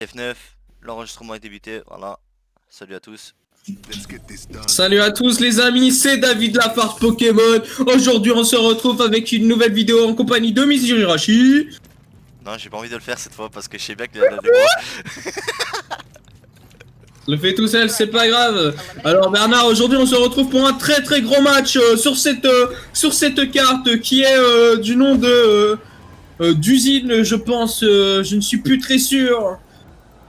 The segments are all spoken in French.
F9, l'enregistrement est débuté, voilà. Salut à tous. Salut à tous les amis, c'est David Lafarge Pokémon. Aujourd'hui on se retrouve avec une nouvelle vidéo en compagnie de Miss Hirashi. Non, j'ai pas envie de le faire cette fois parce que je sais bien qu'il y en a des mois. Le fait tout seul, c'est pas grave. Alors Bernard, aujourd'hui on se retrouve pour un très gros match sur cette carte qui est du nom de d'usine, je pense. Je ne suis plus très sûr.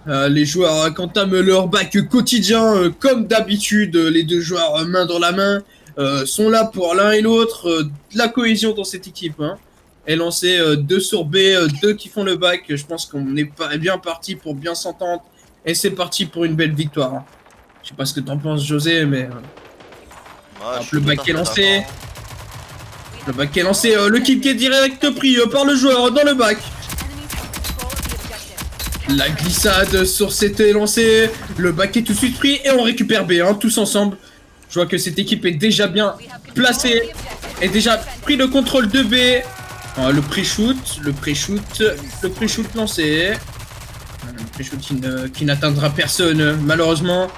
Les joueurs entament leur bac quotidien comme d'habitude. Les deux joueurs main dans la main sont là pour l'un et l'autre. De la cohésion dans cette équipe. Hein. Et lancé 2 sur B, 2 qui font le bac. Je pense qu'on est bien parti pour bien s'entendre. Et c'est parti pour une belle victoire. Hein. Je sais pas ce que t'en penses, José, mais le bac est lancé. Le bac est lancé. Le kick est direct pris par le joueur dans le bac. La glissade sur cette lancée, le bac est tout de suite pris et on récupère B, hein, tous ensemble. Je vois que cette équipe est déjà bien placée, et déjà pris le contrôle de B. Le pré-shoot lancé. Le pré-shoot qui n'atteindra personne, malheureusement.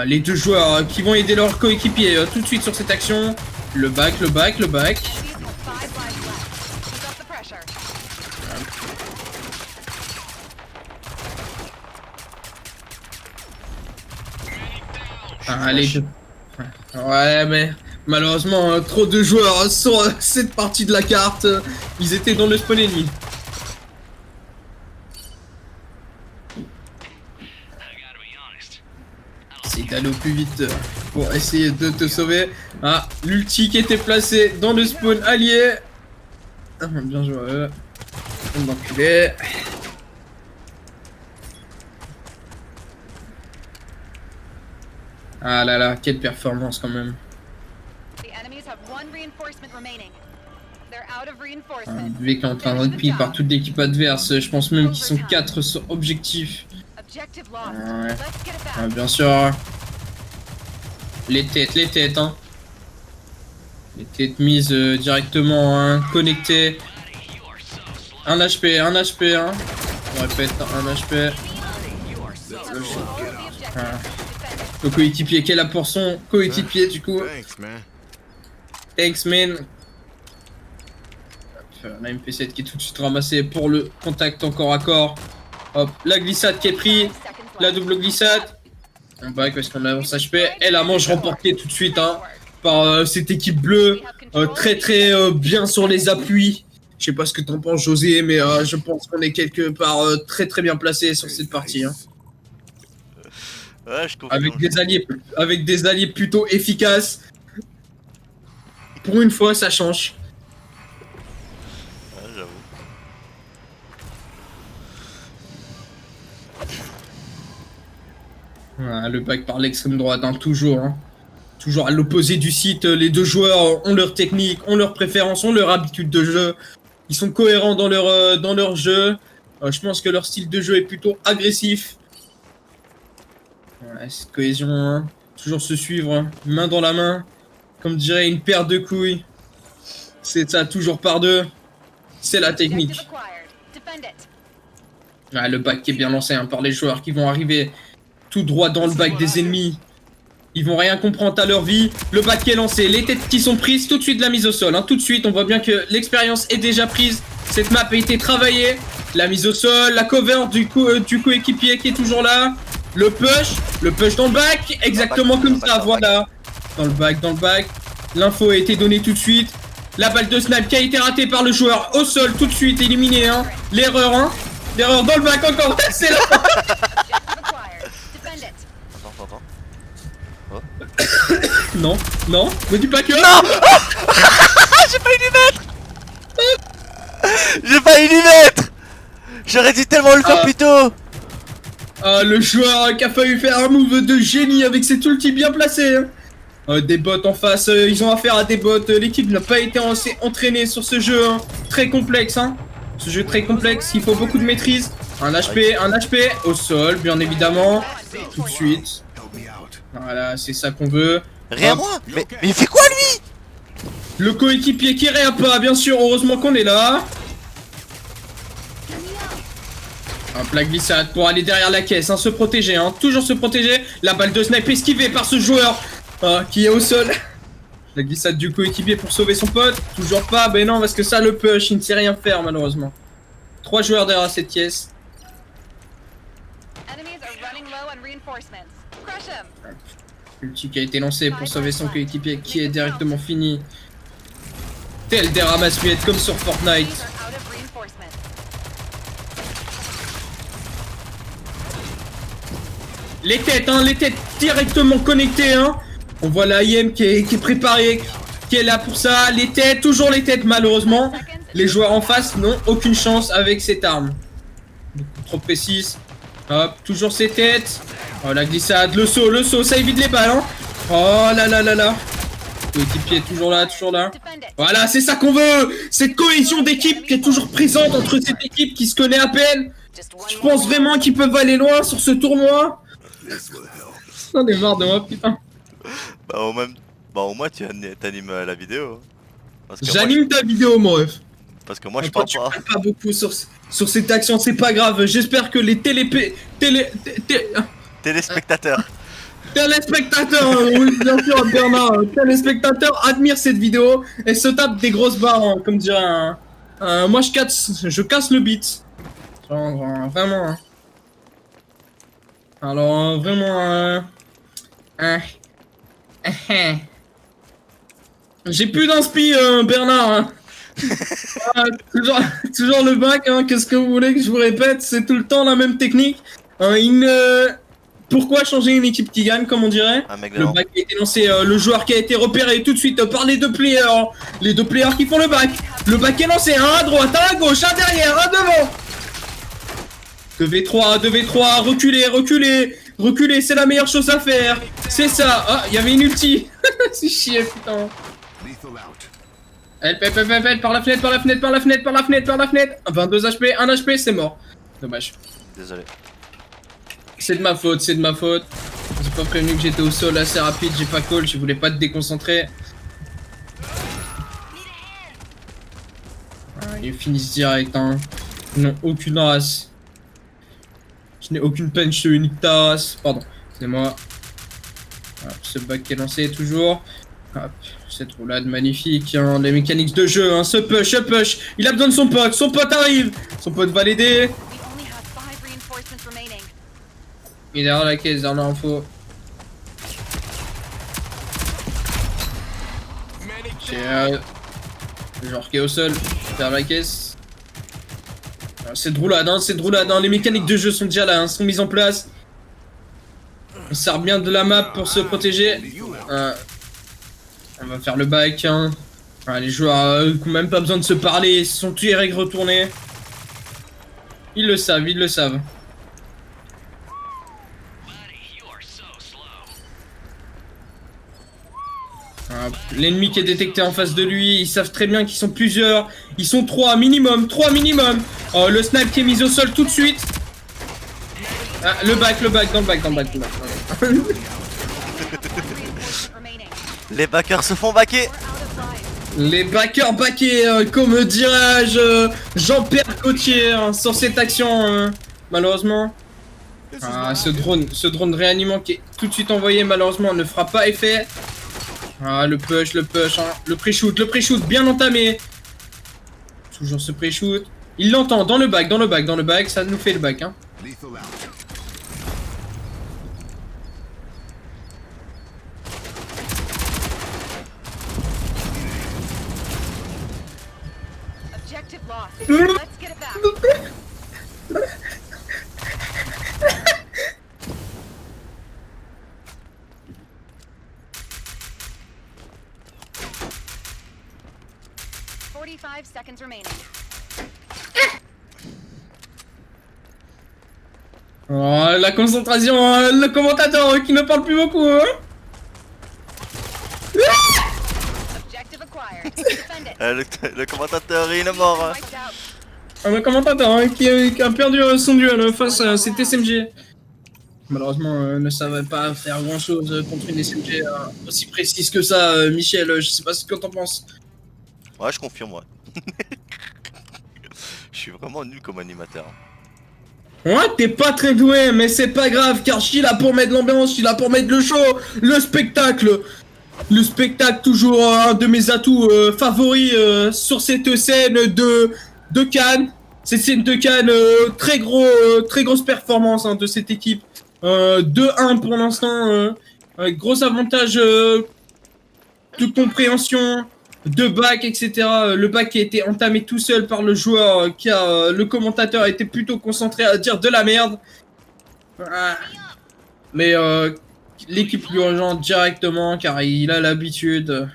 Les deux joueurs qui vont aider leur coéquipier tout de suite sur cette action. Le bac. Allez. Ouais, mais malheureusement, trop de joueurs sur cette partie de la carte. Ils étaient dans le spawn ennemi. C'est d'aller au plus vite pour essayer de te sauver. L'ulti qui était placé dans le spawn allié. Bien joué. Enculé. Ah là là, quelle performance quand même. V qui est en train de repiler par toute l'équipe adverse. Je pense même qu'ils sont 4 sur objectif. Ouais, bien sûr. Les têtes, hein. Les têtes mises directement, hein, connectées. Un HP, hein. On répète, un HP. Le coéquipier, quel apport son coéquipier du coup. Thanks man. La MP7 qui est tout de suite ramassée pour le contact encore à corps. Hop, la glissade qui est prise. La double glissade. On back parce qu'on avance HP. Et la manche remportée tout de suite hein, par cette équipe bleue. Très bien sur les appuis. Je sais pas ce que t'en penses José, mais je pense qu'on est quelque part très bien placé sur cette partie. Hein. Ouais, je comprends. Avec des alliés plutôt efficaces. Pour une fois, ça change. Ouais, j'avoue. Le back par l'extrême droite, hein, toujours. Hein. Toujours à l'opposé du site. Les deux joueurs ont leur technique, ont leur préférence, ont leur habitude de jeu. Ils sont cohérents dans leur jeu. Je pense que leur style de jeu est plutôt agressif. Ouais, cette cohésion, hein. Toujours se suivre, hein. Main dans la main, comme dirait une paire de couilles. C'est ça, toujours par deux. C'est la technique. Le bac qui est bien lancé hein, par les joueurs qui vont arriver tout droit dans le bac des ennemis. Ils vont rien comprendre à leur vie. Le bac qui est lancé, les têtes qui sont prises, tout de suite la mise au sol. Hein. Tout de suite, on voit bien que l'expérience est déjà prise. Cette map a été travaillée. La mise au sol, la cover du coéquipier qui est toujours là. Le push dans le bac, exactement comme ça, voilà. Dans le bac. L'info a été donnée tout de suite. La balle de snipe qui a été ratée par le joueur au sol, tout de suite éliminé. Hein. L'erreur, hein. L'erreur dans le bac encore, c'est là. Attends. Oh. Non, me dis pas que... Non. J'ai failli lui mettre. J'aurais dû tellement le faire plus tôt. Le joueur qui a failli faire un move de génie avec cet ulti bien placé. Hein. Des bots en face, ils ont affaire à des bots. L'équipe n'a pas été assez entraînée sur ce jeu. Hein. Très complexe. Hein. Ce jeu très complexe, il faut beaucoup de maîtrise. Un HP au sol, bien évidemment. Tout de suite. Voilà, c'est ça qu'on veut. Rien moi. Mais il fait quoi lui? Le coéquipier qui réa pas, bien sûr. Heureusement qu'on est là. Hop, la glissade pour aller derrière la caisse, hein, se protéger, hein, toujours se protéger. La balle de snipe esquivée par ce joueur qui est au sol. La glissade du coéquipier pour sauver son pote. Toujours pas, ben non, parce que ça le push, il ne sait rien faire malheureusement. 3 joueurs derrière cette caisse. Ulti qui a été lancé pour sauver son coéquipier qui est directement fini. Tel des ramasse-miettes comme sur Fortnite. Les têtes directement connectées, hein. On voit la IM qui est préparée, qui est là pour ça. Les têtes, toujours les têtes malheureusement. Les joueurs en face n'ont aucune chance avec cette arme. Beaucoup trop précise. Hop, toujours ces têtes. Oh la glissade, le saut, ça évite les balles, hein. Oh là là là là. L'équipier est toujours là, toujours là. Voilà, c'est ça qu'on veut. Cette cohésion d'équipe qui est toujours présente entre cette équipe qui se connaît à peine. Je pense vraiment qu'ils peuvent aller loin sur ce tournoi. J'en ai marre de moi, putain. Bah au moins tu t'animes la vidéo. J'anime ta vidéo, mon ref. Parce que moi je parle pas. Pas beaucoup sur cette action, c'est pas grave. J'espère que les téléspectateurs. Téléspectateurs, oui, bien sûr, Bernard. Téléspectateurs admirent cette vidéo et se tapent des grosses barres, hein, comme dirait un. Moi je casse le beat. Genre, vraiment. Hein. Alors, vraiment. J'ai plus d'inspi, Bernard. Hein. Toujours le bac, hein. Qu'est-ce que vous voulez que je vous répète? C'est tout le temps la même technique. Pourquoi changer une équipe qui gagne, comme on dirait? Le bac a été lancé, le joueur qui a été repéré tout de suite par les deux players. Les deux players qui font le bac. Le bac est lancé, un à droite, un à gauche, un derrière, un devant. 2v3, reculez, c'est la meilleure chose à faire. C'est ça. Ah, il y avait une ulti. C'est chier, putain. Help, par la fenêtre. 22 HP, 1 HP, c'est mort. Dommage. Désolé. C'est de ma faute. J'ai pas prévenu que j'étais au sol assez rapide, j'ai pas call, je voulais pas te déconcentrer. Ah, ils finissent direct, hein. Ils n'ont aucune race. Je n'ai aucune peine, je suis unique ta race. Pardon, c'est moi. Hop, ce bac qui est lancé toujours. Hop, cette roulade magnifique, hein, les mécaniques de jeu, hein, ce push, il a besoin de son pote arrive, son pote va l'aider. Il est derrière la caisse, derrière l'info. J'ai le joueur qui est au sol, derrière la caisse. C'est de roulade, hein, les mécaniques de jeu sont déjà là, hein, sont mises en place. On sert bien de la map pour se protéger. On va faire le back, hein. Les joueurs qui n'ont même pas besoin de se parler, ils se sont direct retournés. Ils le savent. L'ennemi qui est détecté en face de lui, ils savent très bien qu'ils sont plusieurs. Ils sont 3 minimum. Oh, le snipe qui est mis au sol tout de suite. Ah, le back, dans le back. Les backers se font backer. Les backers backés, comme dirais-je, Jean-Pierre Gauthier, hein, sur cette action, malheureusement. Ah, ce drone réanimant qui est tout de suite envoyé, malheureusement, ne fera pas effet. Ah, le push, hein. Le pre-shoot, bien entamé. Toujours ce pre-shoot. Il l'entend dans le back, ça nous fait le back, hein. Let's get it back. 45 seconds remaining. Oh, la concentration, hein, le commentateur qui ne parle plus beaucoup, hein. Le commentateur il est mort. Hein. Le commentateur hein, qui a perdu son duel face à cet SMG. Malheureusement, ne savait pas faire grand chose contre une SMG aussi précise que ça, Michel. Je sais pas ce que t'en penses. Ouais, je confirme, ouais. Je suis vraiment nul comme animateur. Ouais, t'es pas très doué, mais c'est pas grave, car je suis là pour mettre l'ambiance, je suis là pour mettre le show, le spectacle. Le spectacle, toujours un de mes atouts favoris sur cette scène de Cannes. Cette scène de Cannes, très grosse performance hein, de cette équipe. 2-1 pour l'instant, avec gros avantage de compréhension, de bac, etc. Le bac qui a été entamé tout seul par le joueur, car le commentateur était plutôt concentré à dire de la merde. Mais l'équipe lui rejoint directement car il a l'habitude.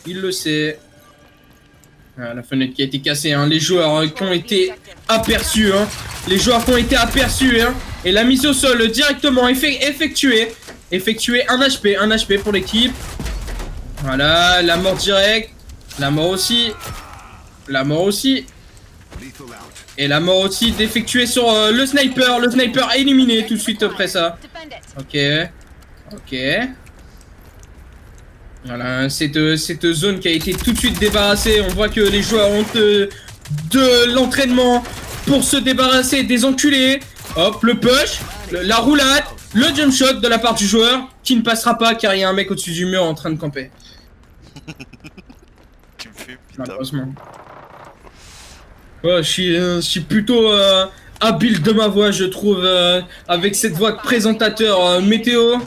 Il le sait. La fenêtre qui a été cassée, hein. Les joueurs qui ont été aperçus, hein. Les joueurs qui ont été aperçus, hein. Et la mise au sol directement effectuée. Effectuée, un HP pour l'équipe. Voilà, la mort directe. La mort aussi. La mort aussi. Et la mort aussi d'effectuer sur le sniper. Le sniper éliminé tout de suite après ça. Ok. Ok. Voilà, cette zone qui a été tout de suite débarrassée. On voit que les joueurs ont de l'entraînement pour se débarrasser des enculés. Hop, le push, la roulade, le jump shot de la part du joueur qui ne passera pas car il y a un mec au-dessus du mur en train de camper. Tu me fais putain. Malheureusement. Ouais, je suis plutôt habile de ma voix, je trouve, avec cette voix de présentateur météo.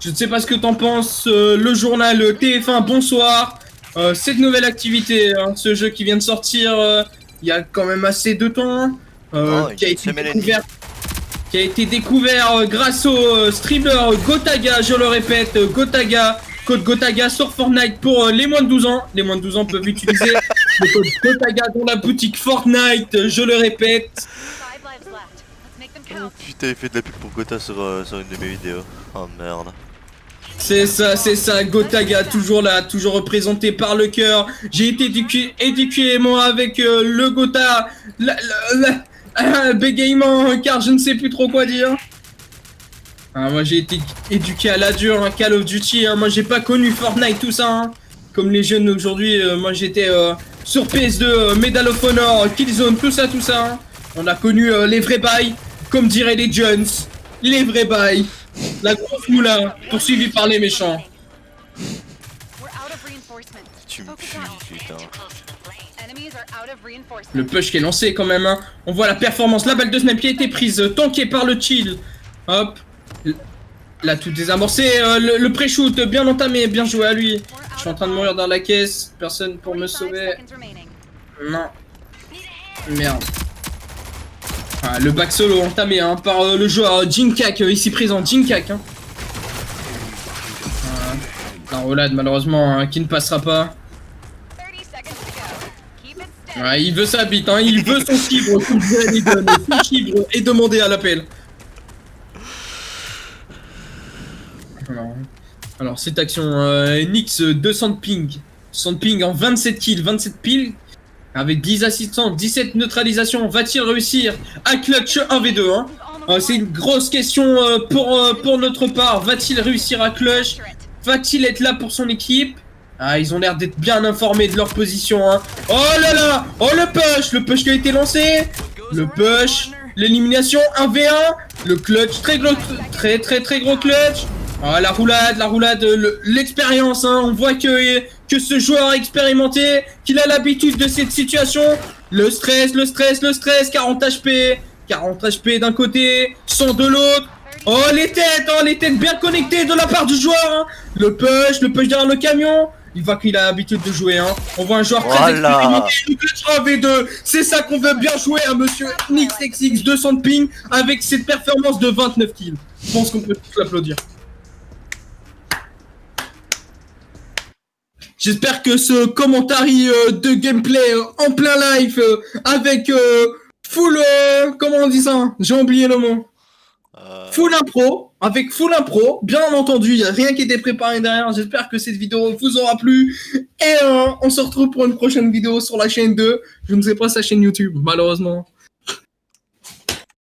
Je ne sais pas ce que t'en penses. Le journal TF1, bonsoir. Cette nouvelle activité, hein, ce jeu qui vient de sortir il y a quand même assez de temps, qui a été découvert grâce au streamer Gotaga, je le répète, Gotaga. Code Gotaga sur Fortnite pour les moins de 12 ans. Les moins de 12 ans peuvent utiliser le code Gotaga dans la boutique Fortnite, je le répète. Putain, il fait de la pub pour Gotha sur une de mes vidéos. Oh merde. C'est ça, Gotaga, toujours là, toujours représenté par le cœur. J'ai été éduqué moi avec le Gotha, bégaiement, car je ne sais plus trop quoi dire. Ah, moi j'ai été éduqué à la dure, hein, Call of Duty, hein, moi j'ai pas connu Fortnite, tout ça, hein. Comme les jeunes aujourd'hui, moi j'étais sur PS2, Medal of Honor, Killzone, tout ça, hein. On a connu les vrais bails, comme diraient les Jones, les vrais bails, la grosse moula, poursuivie par les méchants. Tu me pues, putain. Le push qui est lancé quand même, hein. On voit la performance, la balle de snipe qui a été prise, tankée par le chill. Hop. Là tout désamorcé, le pré-shoot bien entamé, bien joué à lui. Je suis en train de mourir dans la caisse, personne pour me sauver. Non. Merde. Ah, le back solo entamé hein, par le joueur Jinkak, ici présent, Jinkak. Hein. La roulade malheureusement hein, qui ne passera pas. Ouais, il veut sa bite, hein, il veut son fibre, comme dirait les guns, son fibre est demandé à l'appel. Alors cette action, Nyx 200 ping. 200 ping en 27 kills, 27 piles. Avec 10 assistants, 17 neutralisations. Va-t-il réussir à clutch 1v2 hein? C'est une grosse question pour notre part. Va-t-il réussir à clutch? Va-t-il être là pour son équipe? Ah, ils ont l'air d'être bien informés de leur position hein. Oh là là. Oh le push qui a été lancé. Le push, l'élimination 1v1. Le clutch, très gros clutch. Ah, la roulade, l'expérience, hein. On voit que ce joueur expérimenté, qu'il a l'habitude de cette situation. Le stress, 40 HP d'un côté, 100 de l'autre. Oh, les têtes bien connectées de la part du joueur, hein. Le push derrière le camion. Il voit qu'il a l'habitude de jouer, hein. On voit un joueur très expérimenté, V2. C'est ça qu'on veut bien jouer à monsieur NixXX 200 de ping avec cette performance de 29 kills. Je pense qu'on peut tous l'applaudir. J'espère que ce commentary de gameplay en plein live avec full... comment on dit ça? J'ai oublié le mot. Full impro, avec full impro, bien entendu, il n'y a rien qui était préparé derrière. J'espère que cette vidéo vous aura plu. Et on se retrouve pour une prochaine vidéo sur la chaîne 2. Je ne sais pas sa chaîne YouTube, malheureusement.